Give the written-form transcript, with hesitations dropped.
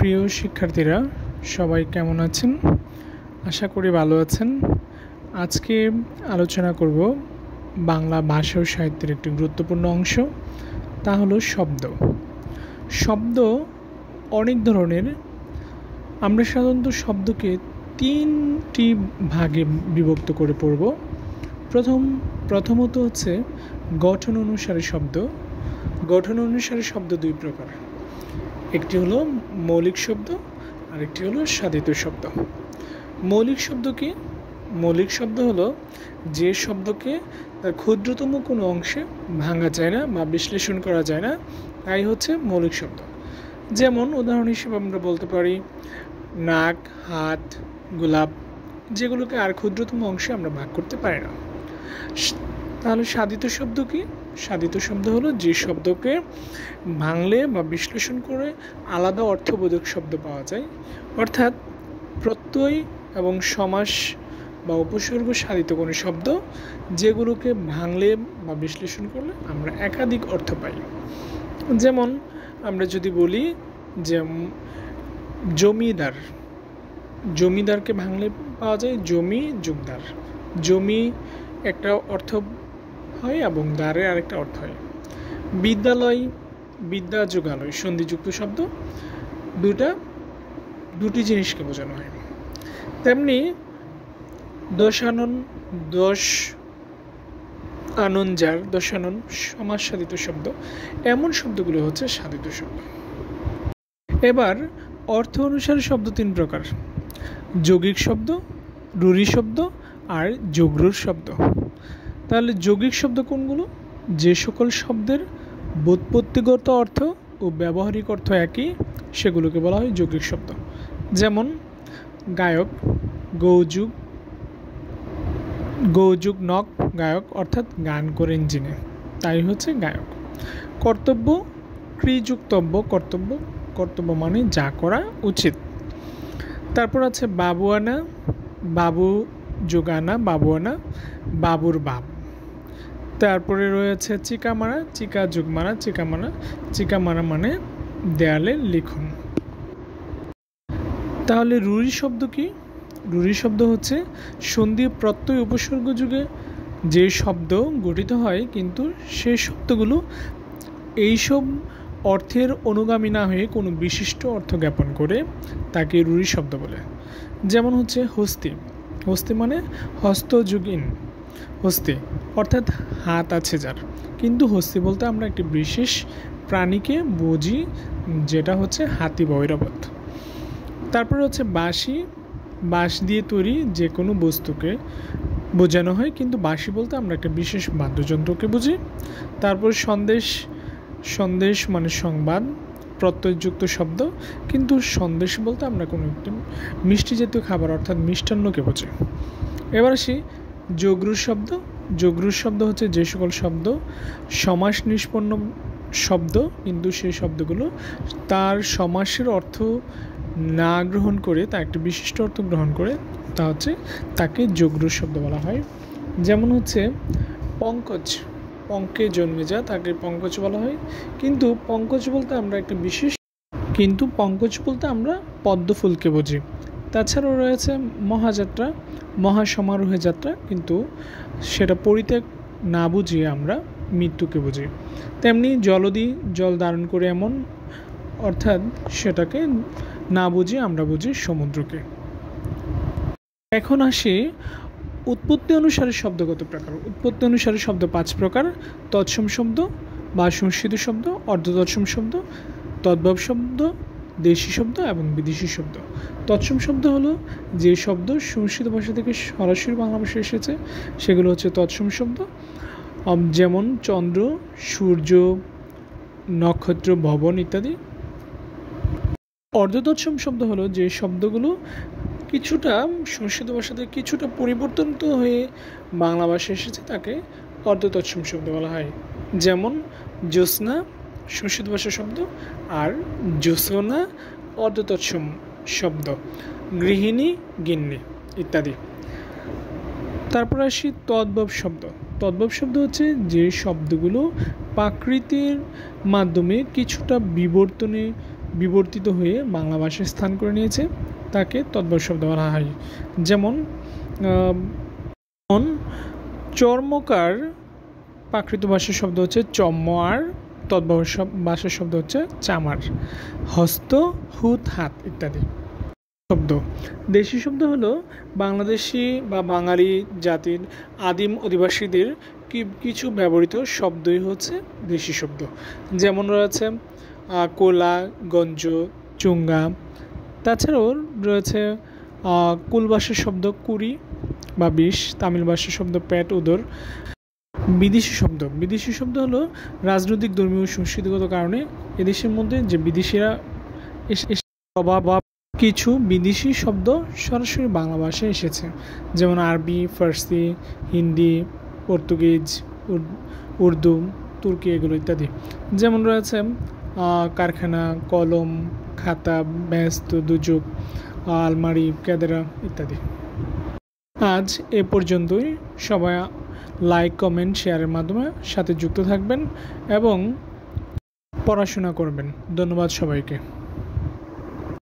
প্রিয় শিক্ষার্থীরা সবাই কেমন আছেন? আশা করি ভালো আছেন। আজকে আলোচনা করব বাংলা ভাষা ও সাহিত্যের একটি গুরুত্বপূর্ণ অংশ, তা হলো শব্দ। শব্দ অনেক ধরনের। আমরা সাধারণত শব্দকে তিনটি ভাগে বিভক্ত করে পড়ব। প্রথমত হচ্ছে গঠন অনুসারে শব্দ। গঠন অনুসারে শব্দ দুই প্রকার, একটি হলো মৌলিক শব্দ আর একটি হলো সাধিত শব্দ। মৌলিক শব্দ কি? মৌলিক শব্দ হলো যে শব্দকে তার ক্ষুদ্রতম কোনো অংশে ভাঙা যায় না বা বিশ্লেষণ করা যায় না, তাই হচ্ছে মৌলিক শব্দ। যেমন উদাহরণ হিসেবে আমরা বলতে পারি নাক, হাত, গোলাপ, যেগুলোকে আর ক্ষুদ্রতম অংশে আমরা ভাগ করতে পারি না। তাহলে সাধিত শব্দ কি? সাধিত শব্দ হলো যে শব্দকে ভাঙলে বা বিশ্লেষণ করে আলাদা অর্থবোধক শব্দ পাওয়া যায়, অর্থাৎ প্রত্যয় এবং সমাস বা উপসর্গ সাধিত কোনো শব্দ যেগুলোকে ভাঙলে বা বিশ্লেষণ করলে আমরা একাধিক অর্থ পাই। যেমন আমরা যদি বলি যে জমিদার, জমিদারকে ভাঙলে পাওয়া যায় জমি যোগদার। জমি একটা অর্থ হয় এবং দ্বারের আরেকটা অর্থ হয়। বিদ্যালয়, বিদ্যা যোগালয়, সন্ধিযুক্ত শব্দ, দুটি জিনিসকে বোঝানো হয়। তেমনি দশানন, দশ আনন, যার দশানন সমাস সাধিত শব্দ, এমন শব্দগুলো হচ্ছে সাধিত শব্দ। এবার অর্থ অনুসারে শব্দ তিন প্রকার: যৌগিক শব্দ, রূঢ়ি শব্দ আর যোগরূঢ় শব্দ। তাহলে যৌগিক শব্দ কোনগুলো? যে সকল শব্দের ব্যুৎপত্তিগত অর্থ ও ব্যবহারিক অর্থ একই, সেগুলোকে বলা হয় যৌগিক শব্দ। যেমন গায়ক, গৌযুগ নক, গায়ক অর্থাৎ গান করেন যিনি, তাই হচ্ছে গায়ক। কর্তব্য, ক্রিযুক্তব্য, কর্তব্য, কর্তব্য মানে যা করা উচিত। তারপর আছে বাবুয়ানা, বাবু যোগানা, বাবুয়ানা, বাবুর বাপ। তারপরে রয়েছে চিকামারা, চিকা যুগমারা, চিকামারা, চিকামারা মানে দেয়ালে লিখন। তাহলে রূঢ়ি শব্দ কি? রূঢ়ি শব্দ হচ্ছে সন্ধি প্রত্যয় উপসর্গ যুগে যে শব্দ গঠিত হয়, কিন্তু সেই শব্দগুলো এইসব অর্থের অনুগামী না হয়ে কোনো বিশিষ্ট অর্থ জ্ঞাপন করে, তাকে রূঢ়ি শব্দ বলে। যেমন হচ্ছে হস্তি, হস্তি মানে হস্তযুগীন, হস্তি অর্থাৎ হাত আছে যার, কিন্তু হস্তি বলতে আমরা একটি বিশেষ প্রাণীকে বুঝি, যেটা হচ্ছে হাতি বা ঐরাবত। তারপর হচ্ছে বাঁশি, বাঁশ দিয়ে তৈরি যে কোনো বস্তুকে বোঝানো হয়, কিন্তু বাঁশি বলতে আমরা একটা বিশেষ বাদ্যযন্ত্রকে বুঝি। তারপর সন্দেশ, সন্দেশ মানে সংবাদ, প্রত্যয়যুক্ত শব্দ, কিন্তু সন্দেশ বলতে আমরা কোনো একটি মিষ্টি জাতীয় খাবার অর্থাৎ মিষ্টান্নকে বুঝি। এবার আসি যোগরূঢ় শব্দ। যোগরূঢ় শব্দ হচ্ছে যে সকল শব্দ সমাস নিষ্পন্ন শব্দ, কিন্তু সেই শব্দগুলো তার সমাসের অর্থ না গ্রহণ করে, তা একটি বিশিষ্ট অর্থ গ্রহণ করে, তা হচ্ছে তাকে যোগরূঢ় শব্দ বলা হয়। যেমন হচ্ছে পঙ্কজ, পঙ্কে জন্মে যা, তাকে পঙ্কজ বলা হয়, কিন্তু পঙ্কজ বলতে আমরা একটা বিশেষ, কিন্তু পঙ্কজ বলতে আমরা পদ্ম ফুলকে বুঝি। তাছাড়াও রয়েছে মহাযাত্রা, মহাসমারোহে যাত্রা, কিন্তু সেটা পরিত্যাগ না বুঝিয়ে আমরা মৃত্যুকে বুঝি। তেমনি জলদি, জল ধারণ করে এমন, অর্থাৎ সেটাকে না বুঝিয়ে আমরা বুঝি সমুদ্রকে। এখন আসি উৎপত্তি অনুসারে শব্দ কত প্রকার। উৎপত্তি অনুসারে শব্দ 5 প্রকার: তৎসম শব্দ বা সংস্কৃত শব্দ, অর্ধতৎসম শব্দ, তদ্ভব শব্দ, দেশি শব্দ এবং বিদেশি শব্দ। তৎসম শব্দ হলো যে শব্দ সংস্কৃত ভাষা থেকে সরাসরি বাংলা ভাষায় এসেছে, সেগুলো হচ্ছে তৎসম শব্দ। যেমন চন্দ্র, সূর্য, নক্ষত্র, ভবন ইত্যাদি। অর্ধতৎসম শব্দ হলো যে শব্দগুলো কিছুটা সংস্কৃত ভাষা থেকে কিছুটা পরিবর্তিত হয়ে বাংলা ভাষায় এসেছে, তাকে অর্ধতৎসম শব্দ বলা হয়। যেমন জ্যোৎস্না সংস্কৃত ভাষার শব্দ, আর জ্যোৎস্না অর্ধতৎসম শব্দ, গৃহিণী, গিন্নি ইত্যাদি। তারপর আসি তদ্ভব শব্দ। তদ্ভব শব্দ হচ্ছে যে শব্দগুলো প্রাকৃতির মাধ্যমে কিছুটা বিবর্তনে বিবর্তিত হয়ে বাংলা ভাষায় স্থান করে নিয়েছে তাকে তদ্ভব শব্দ বলা হয়। যেমন চর্মকার প্রাকৃত ভাষার শব্দ হচ্ছে চম্ম, আর তদ্ভব ভাষার শব্দ হচ্ছে চামার। হস্ত, হুত, হাত ইত্যাদি শব্দ। দেশি শব্দ হলো বাংলাদেশি বা বাঙালি জাতির আদিম অধিবাসীদের কিছু ব্যবহৃত শব্দই হচ্ছে দেশি শব্দ। যেমন রয়েছে কোলা, গঞ্জ, চুঙ্গা। তাছাড়াও রয়েছে কুল ভাষার শব্দ কুড়ি বা ২০, তামিল ভাষার শব্দ পেট, উদর। বিদেশি শব্দ হলো রাজনৈতিক, ধর্মীয়, সংস্কৃতিগত কারণে এদেশের মধ্যে যে বিদেশিরা প্রভাব, কিছু বিদেশি শব্দ সরাসরি বাংলা ভাষায় এসেছে, যেমন আরবি, ফার্সি, হিন্দি, পর্তুগিজ, উর্দু, তুর্কি এগুলো ইত্যাদি। যেমন রয়েছে কারখানা, কলম, খাতা, ব্যস্ত, দুযোগ, আলমারি, ক্যাদেরা ইত্যাদি। আজ এ পর্যন্তই। সবাই লাইক, কমেন্ট, শেয়ারের মাধ্যমে সাথে যুক্ত থাকবেন এবং পড়াশোনা করবেন। ধন্যবাদ সবাইকে।